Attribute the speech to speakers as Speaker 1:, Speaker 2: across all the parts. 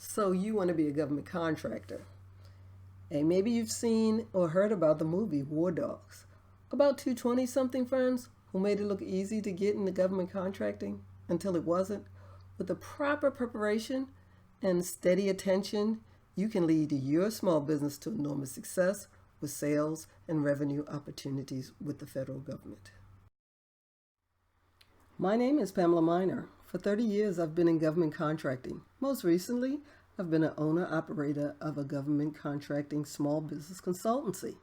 Speaker 1: So you want to be a government contractor. And maybe you've seen or heard about the movie War Dogs, about two 20-something friends who made it look easy to get into government contracting until it wasn't. With the proper preparation and steady attention, you can lead your small business to enormous success with sales and revenue opportunities with the federal government. My name is Pamela Miner. For 30 years, I've been in government contracting. Most recently, I've been an owner-operator of a government contracting small business consultancy.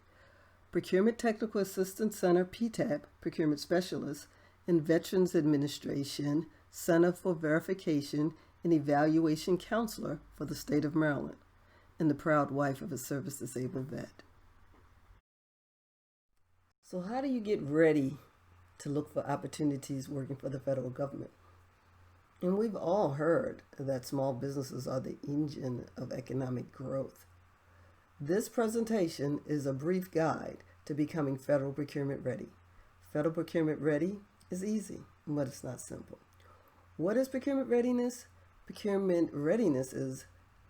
Speaker 1: Procurement Technical Assistance Center, PTAP, Procurement Specialist, and Veterans Administration Center for Verification and Evaluation Counselor for the state of Maryland, and the proud wife of a service-disabled vet. So how do you get ready to look for opportunities working for the federal government? And we've all heard that small businesses are the engine of economic growth. This presentation is a brief guide to becoming federal procurement ready. Federal procurement ready is easy, but it's not simple. What is procurement readiness? Procurement readiness is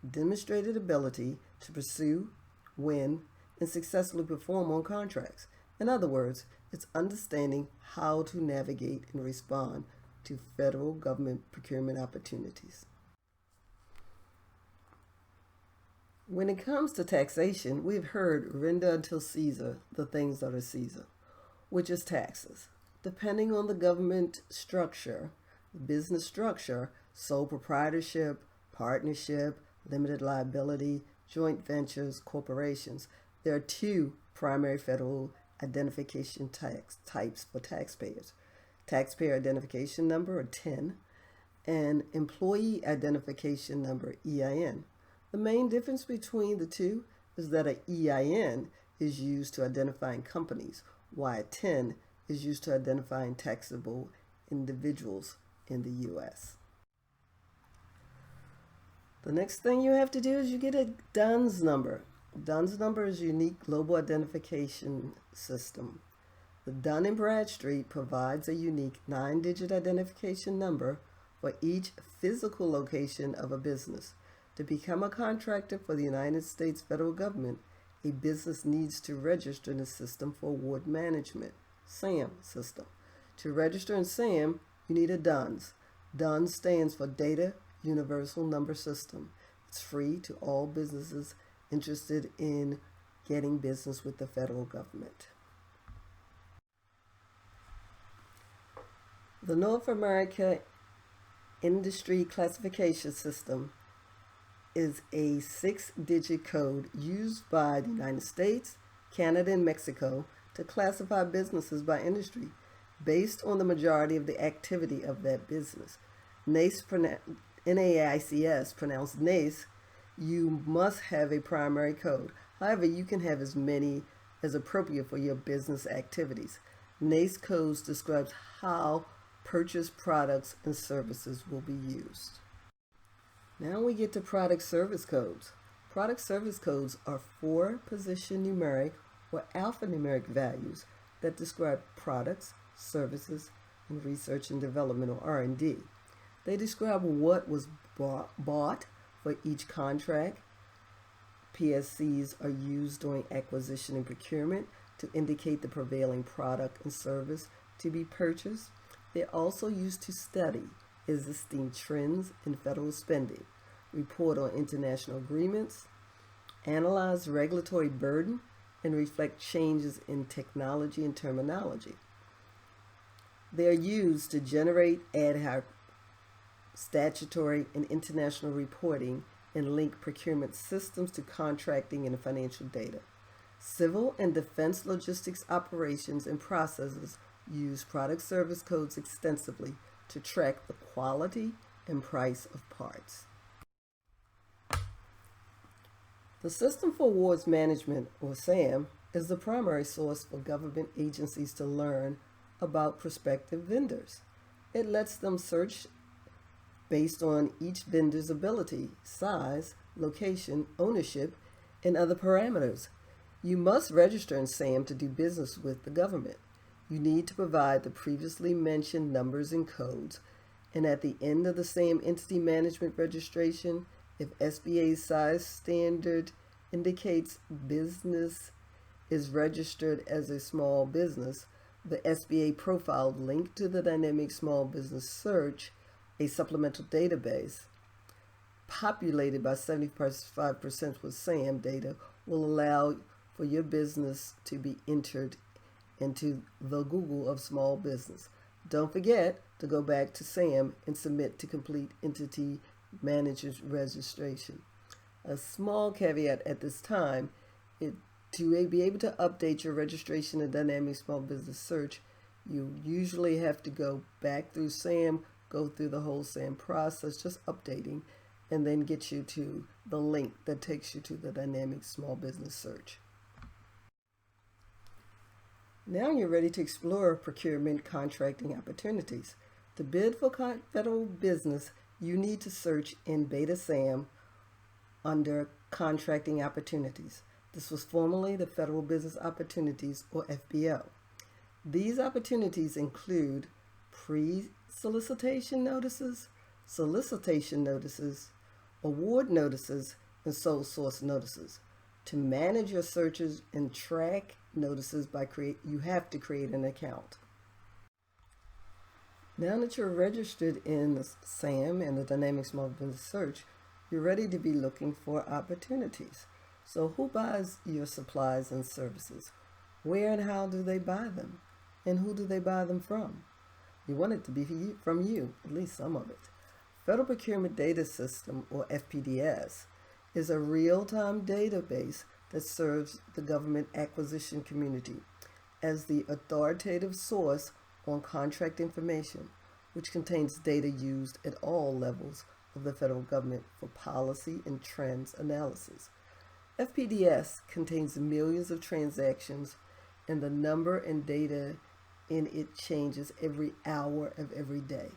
Speaker 1: demonstrated ability to pursue, win, and successfully perform on contracts. In other words, it's understanding how to navigate and respond to federal government procurement opportunities. When it comes to taxation, we've heard render unto Caesar the things that are Caesar, which is taxes. Depending on the government structure, business structure, sole proprietorship, partnership, limited liability, joint ventures, corporations, there are two primary federal identification types for taxpayers. Taxpayer Identification Number, or TIN, and Employee Identification Number, EIN. The main difference between the two is that an EIN is used to identifying companies, while a TIN is used to identifying taxable individuals in the U.S. The next thing you have to do is you get a DUNS number. DUNS number is a unique global identification system. The Dun & Bradstreet provides a unique 9-digit identification number for each physical location of a business. To become a contractor for the United States federal government, a business needs to register in the System for Award Management, SAM system. To register in SAM, you need a DUNS. DUNS stands for Data Universal Number System. It's free to all businesses interested in getting business with the federal government. The North America Industry Classification System is a 6-digit code used by the United States, Canada, and Mexico to classify businesses by industry based on the majority of the activity of that business. NAICS, pronounced NAICS, you must have a primary code. However, you can have as many as appropriate for your business activities. NAICS codes describes how purchased products and services will be used. Now we get to product service codes. Product service codes are 4-position numeric or alphanumeric values that describe products, services, and research and development, or R&D. They describe what was bought for each contract. PSCs are used during acquisition and procurement to indicate the prevailing product and service to be purchased. They're also used to study existing trends in federal spending, report on international agreements, analyze regulatory burden, and reflect changes in technology and terminology. They are used to generate ad hoc statutory and international reporting and link procurement systems to contracting and financial data. Civil and defense logistics operations and processes use product service codes extensively to track the quality and price of parts. The System for Awards Management, or SAM, is the primary source for government agencies to learn about prospective vendors. It lets them search based on each vendor's ability, size, location, ownership, and other parameters. You must register in SAM to do business with the government. You need to provide the previously mentioned numbers and codes, and at the end of the SAM entity management registration, If SBA size standard indicates business is registered as a small business, the SBA profile linked to the dynamic small business search, a supplemental database populated by 75% with SAM data, will allow for your business to be entered into the Google of small business. Don't forget to go back to SAM and submit to complete entity manager's registration. A small caveat at this time, to be able to update your registration in Dynamic Small Business Search, you usually have to go back through SAM, go through the whole SAM process, just updating, and then get you to the link that takes you to the Dynamic Small Business Search. Now you're ready to explore procurement contracting opportunities. To bid for federal business, you need to search in Beta SAM under Contracting Opportunities. This was formerly the Federal Business Opportunities, or FBO. These opportunities include pre-solicitation notices, solicitation notices, award notices, and sole source notices. To manage your searches and track notices you have to create an account. Now that you're registered in the SAM and the Dynamic Small Business Search, you're ready to be looking for opportunities. So who buys your supplies and services? Where and how do they buy them? And who do they buy them from? You want it to be from you, at least some of it. Federal Procurement Data System, or FPDS, is a real-time database that serves the government acquisition community as the authoritative source on contract information, which contains data used at all levels of the federal government for policy and trends analysis. FPDS contains millions of transactions, and the number and data in it changes every hour of every day.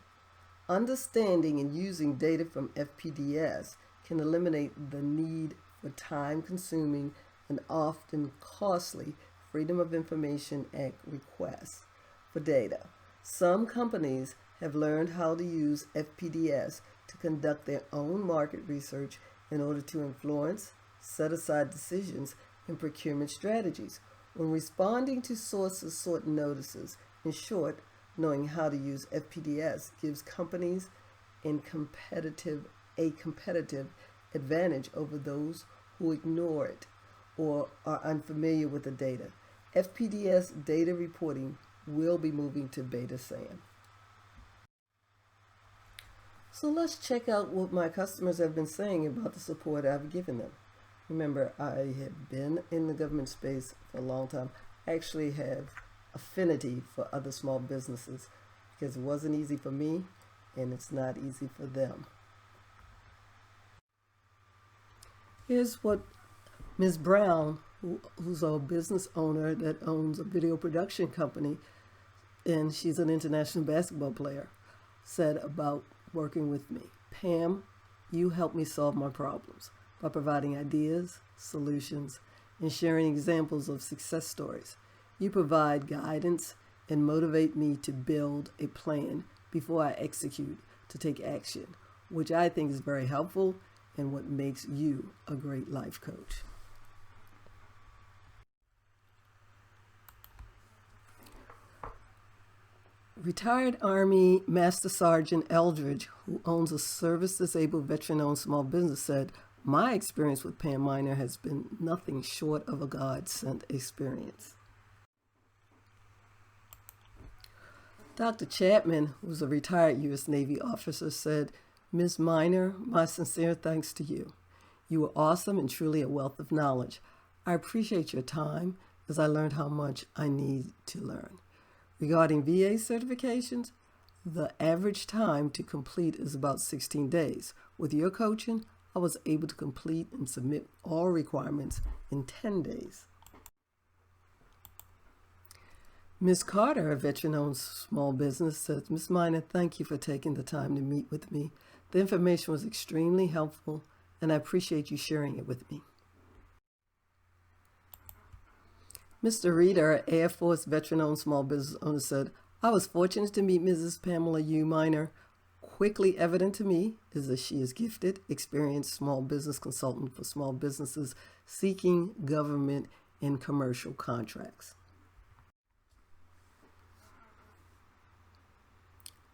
Speaker 1: Understanding and using data from FPDS can eliminate the need for time-consuming and often costly Freedom of Information Act requests for data. Some companies have learned how to use FPDS to conduct their own market research in order to influence, set aside decisions, and procurement strategies. When responding to sources sought notices, in short, knowing how to use FPDS gives companies a competitive advantage over those who ignore it or are unfamiliar with the data. FPDS data reporting will be moving to Beta SAM. So let's check out what my customers have been saying about the support I've given them. Remember, I have been in the government space for a long time. I actually have affinity for other small businesses because it wasn't easy for me and it's not easy for them. Here's what Ms. Brown, who's a business owner that owns a video production company, and she's an international basketball player, said about working with me. Pam, you help me solve my problems by providing ideas, solutions, and sharing examples of success stories. You provide guidance and motivate me to build a plan before I execute to take action, which I think is very helpful and what makes you a great life coach. Retired Army Master Sergeant Eldridge, who owns a service-disabled veteran-owned small business, said, "My experience with Pam Miner has been nothing short of a God-sent experience." Dr. Chapman, who's a retired U.S. Navy officer, said, "Ms. Miner, my sincere thanks to you. You were awesome and truly a wealth of knowledge. I appreciate your time as I learned how much I need to learn. Regarding VA certifications, the average time to complete is about 16 days. With your coaching, I was able to complete and submit all requirements in 10 days." Ms. Carter, a veteran-owned small business, says, "Ms. Miner, thank you for taking the time to meet with me. The information was extremely helpful, and I appreciate you sharing it with me." Mr. Reeder, Air Force veteran-owned small business owner, said, "I was fortunate to meet Mrs. Pamela U. Miner. quickly evident to me is that she is gifted, experienced small business consultant for small businesses seeking government and commercial contracts.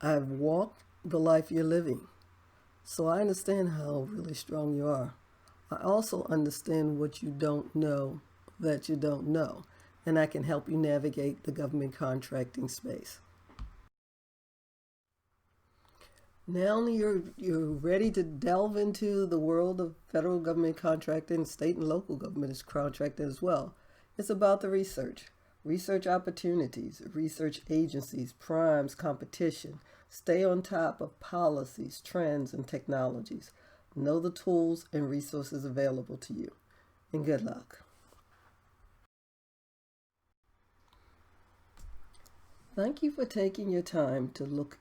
Speaker 1: I've walked the life you're living, so I understand how really strong you are. I also understand what you don't know that you don't know, and I can help you navigate the government contracting space. Now you're ready to delve into the world of federal government contracting, state and local government is contracting as well. It's about the research opportunities, research agencies, primes, competition. Stay on top of policies, trends, and technologies. Know the tools and resources available to you. And good luck. Thank you for taking your time to look